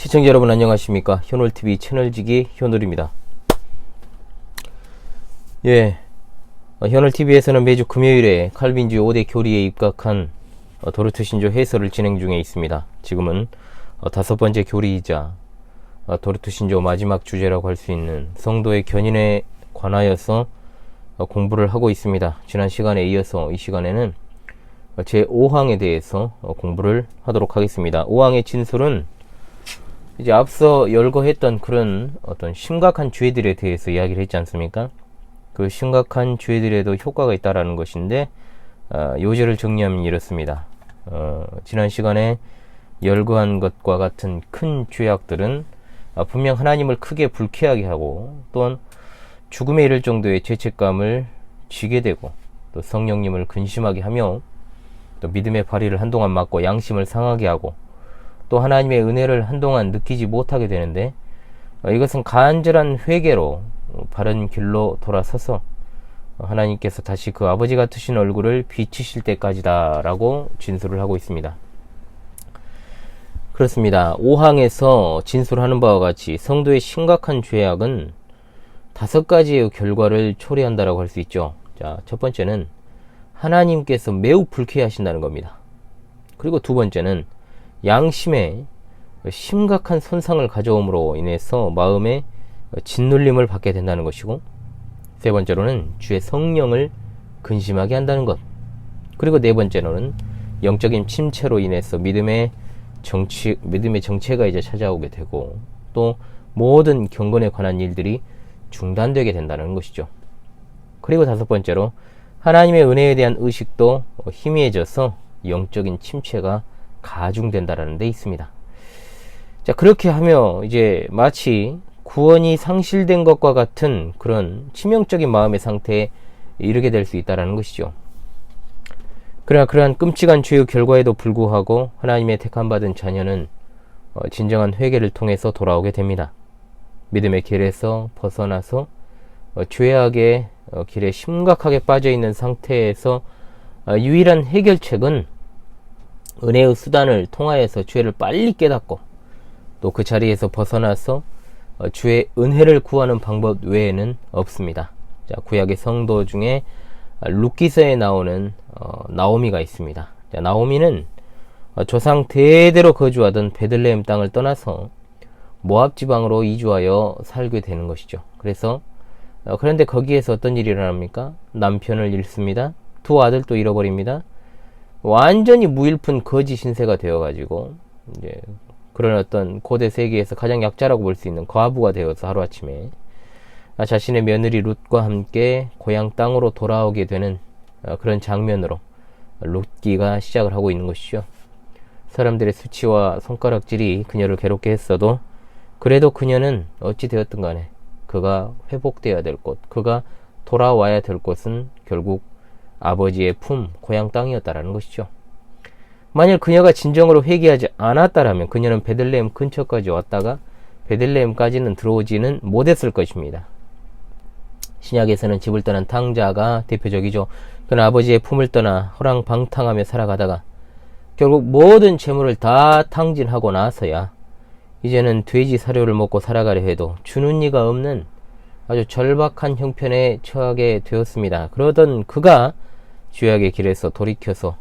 시청자 여러분 안녕하십니까. 현월TV 채널지기 현월입니다. 현월TV에서는 매주 금요일에 칼빈주의 5대 교리에 입각한 도르트 신조 해설을 진행 중에 있습니다. 지금은 5번째 교리이자 도르트 신조 마지막 주제라고 할 수 있는 성도의 견인에 관하여서 공부를 하고 있습니다. 지난 시간에 이어서 이 시간에는 제5항에 대해서 공부를 하도록 하겠습니다. 5항의 진술은 이제 앞서 열거했던 그런 어떤 심각한 죄들에 대해서 이야기를 했지 않습니까? 그 심각한 죄들에도 효과가 있다라는 것인데, 요절을 정리하면 이렇습니다. 지난 시간에 열거한 것과 같은 큰 죄악들은 분명 하나님을 크게 불쾌하게 하고, 또한 죽음에 이를 정도의 죄책감을 지게 되고, 또 성령님을 근심하게 하며, 또 믿음의 발휘를 한동안 막고 양심을 상하게 하고, 또 하나님의 은혜를 한동안 느끼지 못하게 되는데, 이것은 간절한 회개로 바른 길로 돌아서서 하나님께서 다시 그 아버지 같으신 얼굴을 비치실 때까지다 라고 진술을 하고 있습니다. 그렇습니다. 5항에서 진술하는 바와 같이 성도의 심각한 죄악은 5가지의 결과를 초래한다라고 할 수 있죠. 자, 첫 번째는 하나님께서 매우 불쾌하신다는 겁니다. 그리고 두 번째는 양심에 심각한 손상을 가져옴으로 인해서 마음에 짓눌림을 받게 된다는 것이고, 세 번째로는 주의 성령을 근심하게 한다는 것, 그리고 네 번째로는 영적인 침체로 인해서 믿음의 정체가 이제 찾아오게 되고, 또 모든 경건에 관한 일들이 중단되게 된다는 것이죠. 그리고 다섯 번째로 하나님의 은혜에 대한 의식도 희미해져서 영적인 침체가 가중된다라는 데 있습니다. 자, 그렇게 하며 이제 마치 구원이 상실된 것과 같은 그런 치명적인 마음의 상태에 이르게 될 수 있다라는 것이죠. 그러나 그러한 끔찍한 죄의 결과에도 불구하고 하나님의 택함받은 자녀는 진정한 회개를 통해서 돌아오게 됩니다. 믿음의 길에서 벗어나서 죄악의 길에 심각하게 빠져있는 상태에서 유일한 해결책은 은혜의 수단을 통하여서 죄를 빨리 깨닫고, 또 그 자리에서 벗어나서 주의 은혜를 구하는 방법 외에는 없습니다. 자, 구약의 성도 중에 룻기서에 나오는 나오미가 있습니다. 자, 나오미는 조상 대대로 거주하던 베들레헴 땅을 떠나서 모압 지방으로 이주하여 살게 되는 것이죠. 그런데 거기에서 어떤 일이 일어납니까? 남편을 잃습니다. 두 아들도 잃어버립니다. 완전히 무일푼 거지 신세가 되어가지고 이제 그런 어떤 고대 세계에서 가장 약자라고 볼 수 있는 과부가 되어서 하루아침에 자신의 며느리 룻과 함께 고향 땅으로 돌아오게 되는 그런 장면으로 룻기가 시작을 하고 있는 것이죠. 사람들의 수치와 손가락질이 그녀를 괴롭게 했어도 그래도 그녀는 어찌 되었든 간에 그가 회복되어야 될 곳, 그가 돌아와야 될 곳은 결국 아버지의 품, 고향 땅이었다라는 것이죠. 만일 그녀가 진정으로 회개하지 않았다라면 그녀는 베들레헴 근처까지 왔다가 베들레헴까지는 들어오지는 못했을 것입니다. 신약에서는 집을 떠난 탕자가 대표적이죠. 그는 아버지의 품을 떠나 허랑방탕하며 살아가다가 결국 모든 재물을 다 탕진하고 나서야 이제는 돼지 사료를 먹고 살아가려 해도 주는 이가 없는 아주 절박한 형편에 처하게 되었습니다. 그러던 그가 죄악의 길에서 돌이켜서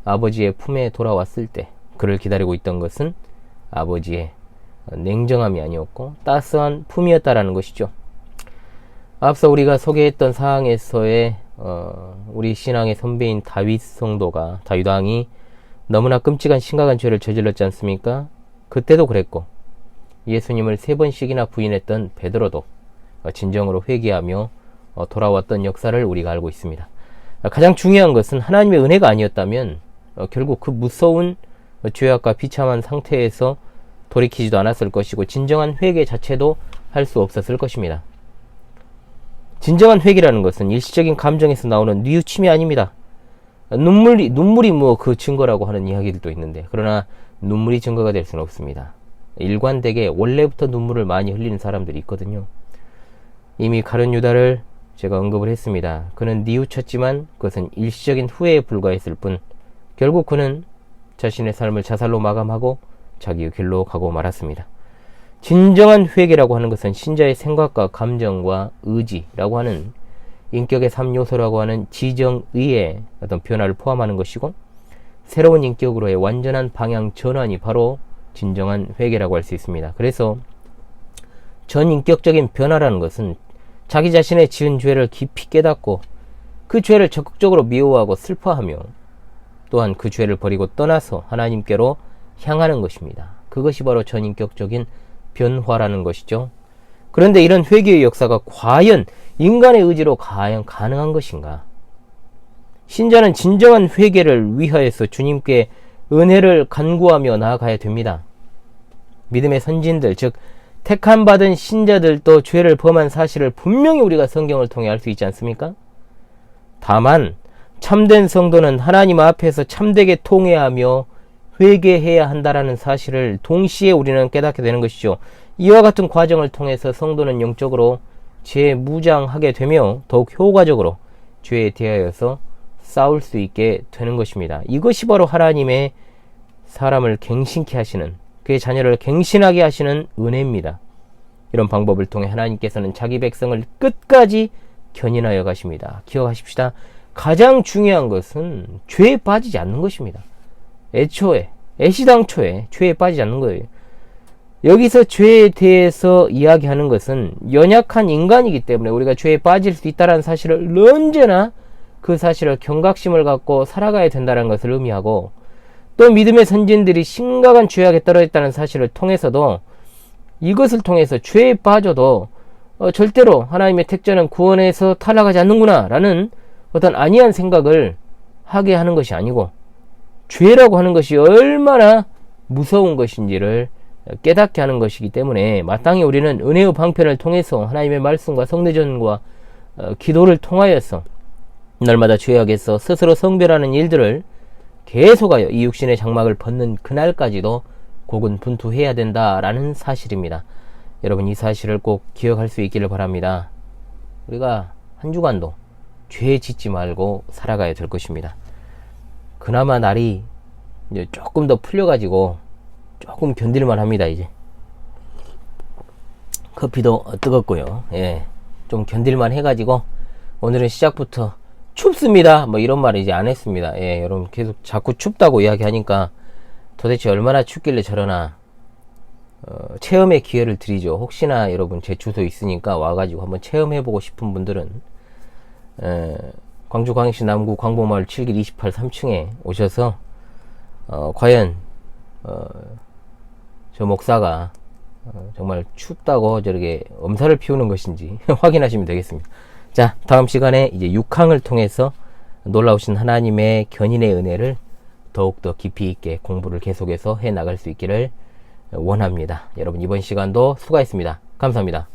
아버지의 품에 돌아왔을 때 그를 기다리고 있던 것은 아버지의 냉정함이 아니었고 따스한 품이었다라는 것이죠. 앞서 우리가 소개했던 사항에서의 우리 신앙의 선배인 다윗 성도가, 다윗 왕이 너무나 끔찍한 심각한 죄를 저질렀지 않습니까? 그때도 그랬고, 예수님을 3번씩이나 부인했던 베드로도 진정으로 회개하며 돌아왔던 역사를 우리가 알고 있습니다. 가장 중요한 것은 하나님의 은혜가 아니었다면 결국 그 무서운 죄악과 비참한 상태에서 돌이키지도 않았을 것이고, 진정한 회개 자체도 할 수 없었을 것입니다. 진정한 회개라는 것은 일시적인 감정에서 나오는 뉘우침이 아닙니다. 눈물이 뭐 그 증거라고 하는 이야기들도 있는데, 그러나 눈물이 증거가 될 수는 없습니다. 일관되게 원래부터 눈물을 많이 흘리는 사람들이 있거든요. 이미 가룟 유다를 제가 언급을 했습니다. 그는 뉘우쳤지만 그것은 일시적인 후회에 불과했을 뿐 결국 그는 자신의 삶을 자살로 마감하고 자기의 길로 가고 말았습니다. 진정한 회개라고 하는 것은 신자의 생각과 감정과 의지라고 하는 인격의 3요소라고 하는 지정의의 어떤 변화를 포함하는 것이고, 새로운 인격으로의 완전한 방향 전환이 바로 진정한 회개라고 할 수 있습니다. 그래서 전인격적인 변화라는 것은 자기 자신의 지은 죄를 깊이 깨닫고 그 죄를 적극적으로 미워하고 슬퍼하며 또한 그 죄를 버리고 떠나서 하나님께로 향하는 것입니다. 그것이 바로 전인격적인 변화라는 것이죠. 그런데 이런 회개의 역사가 과연 인간의 의지로 과연 가능한 것인가? 신자는 진정한 회개를 위하여서 주님께 은혜를 간구하며 나아가야 됩니다. 믿음의 선진들, 즉 택함받은 신자들도 죄를 범한 사실을 분명히 우리가 성경을 통해 알 수 있지 않습니까? 다만 참된 성도는 하나님 앞에서 참되게 통회하며 회개해야 한다라는 사실을 동시에 우리는 깨닫게 되는 것이죠. 이와 같은 과정을 통해서 성도는 영적으로 재무장하게 되며 더욱 효과적으로 죄에 대하여서 싸울 수 있게 되는 것입니다. 이것이 바로 하나님의 사람을 갱신케 하시는, 그의 자녀를 갱신하게 하시는 은혜입니다. 이런 방법을 통해 하나님께서는 자기 백성을 끝까지 견인하여 가십니다. 기억하십시다. 가장 중요한 것은 죄에 빠지지 않는 것입니다. 애시당초에 죄에 빠지지 않는 거예요. 여기서 죄에 대해서 이야기하는 것은 연약한 인간이기 때문에 우리가 죄에 빠질 수 있다는 사실을 언제나 그 사실을 경각심을 갖고 살아가야 된다는 것을 의미하고, 또 믿음의 선진들이 심각한 죄악에 떨어졌다는 사실을 통해서도 이것을 통해서 죄에 빠져도 절대로 하나님의 택자는 구원에서 탈락하지 않는구나 라는 어떤 안이한 생각을 하게 하는 것이 아니고, 죄라고 하는 것이 얼마나 무서운 것인지를 깨닫게 하는 것이기 때문에 마땅히 우리는 은혜의 방편을 통해서 하나님의 말씀과 성례전과 기도를 통하여서 날마다 죄악에서 스스로 성별하는 일들을 계속하여 이 육신의 장막을 벗는 그날까지도 고군분투해야 된다라는 사실입니다. 여러분, 이 사실을 꼭 기억할 수 있기를 바랍니다. 우리가 한 주간도 죄 짓지 말고 살아가야 될 것입니다. 그나마 날이 이제 조금 더 풀려가지고 조금 견딜만 합니다. 이제 커피도 뜨겁고요. 예, 좀 견딜만 해가지고 오늘은 시작부터 춥습니다 뭐 이런 말을 이제 안 했습니다. 예, 여러분 계속 자꾸 춥다고 이야기하니까 도대체 얼마나 춥길래 저러나 체험의 기회를 드리죠. 혹시나 여러분 제 주소 있으니까 와가지고 한번 체험해보고 싶은 분들은 광주광역시 남구 광복마을 7길 28 3층에 오셔서 과연 저 목사가 정말 춥다고 저렇게 엄살을 피우는 것인지 확인하시면 되겠습니다. 자, 다음 시간에 이제 6항을 통해서 놀라우신 하나님의 견인의 은혜를 더욱더 깊이 있게 공부를 계속해서 해 나갈 수 있기를 원합니다. 여러분, 이번 시간도 수고했습니다. 감사합니다.